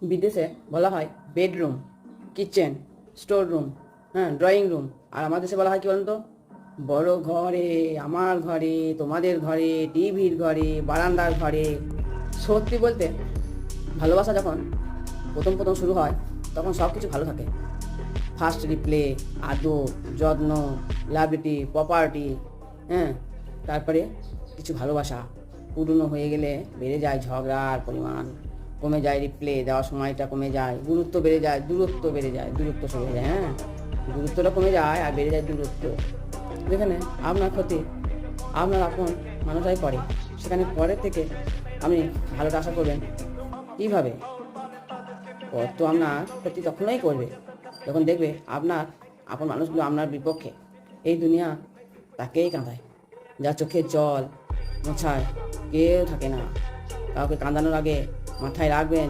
বিদেশে বলা হয় বেডরুম, কিচেন, স্টোর রুম, হ্যাঁ, ড্রয়িং রুম। আর আমার দেশে বলা হয় কি বলুন তো, বড় ঘরে, আমার ঘরে, তোমাদের ঘরে, টিভির ঘরে, বারান্দার ঘরে। সত্যি বলতে ভালোবাসা যখন প্রথম প্রথম শুরু হয় তখন সব কিছু ভালো থাকে। ফার্স্ট রিপ্লে, আদর, যত্ন, লাভিটি, প্রপার্টি, হ্যাঁ, তারপরে কিছু ভালোবাসা পুরনো হয়ে গেলে বেড়ে যায় ঝগড়ার পরিমাণ, কমে যায় রিপ্লে দেওয়ার সময়টা, কমে যায় গুরুত্ব, বেড়ে যায় দূরত্ব, বেড়ে যায় দূরত্ব, সরে যায়, হ্যাঁ, গুরুত্বটা কমে যায় আর বেড়ে যায় দূরত্ব। যেখানে আপনার ক্ষতি আপনার আপন মানুষরাই করে, সেখানে পরের থেকে আপনি ভালোটা আশা করবেন কীভাবে? পর তো আপনার ক্ষতি তখনই করবে যখন দেখবে আপনার আপন মানুষগুলো আপনার বিপক্ষে। এই দুনিয়া তাকেই কাঁদায় যার চোখের জল মোছায় কেউ থাকে না। কাউকে কাঁদানোর আগে মাথায় রাখবেন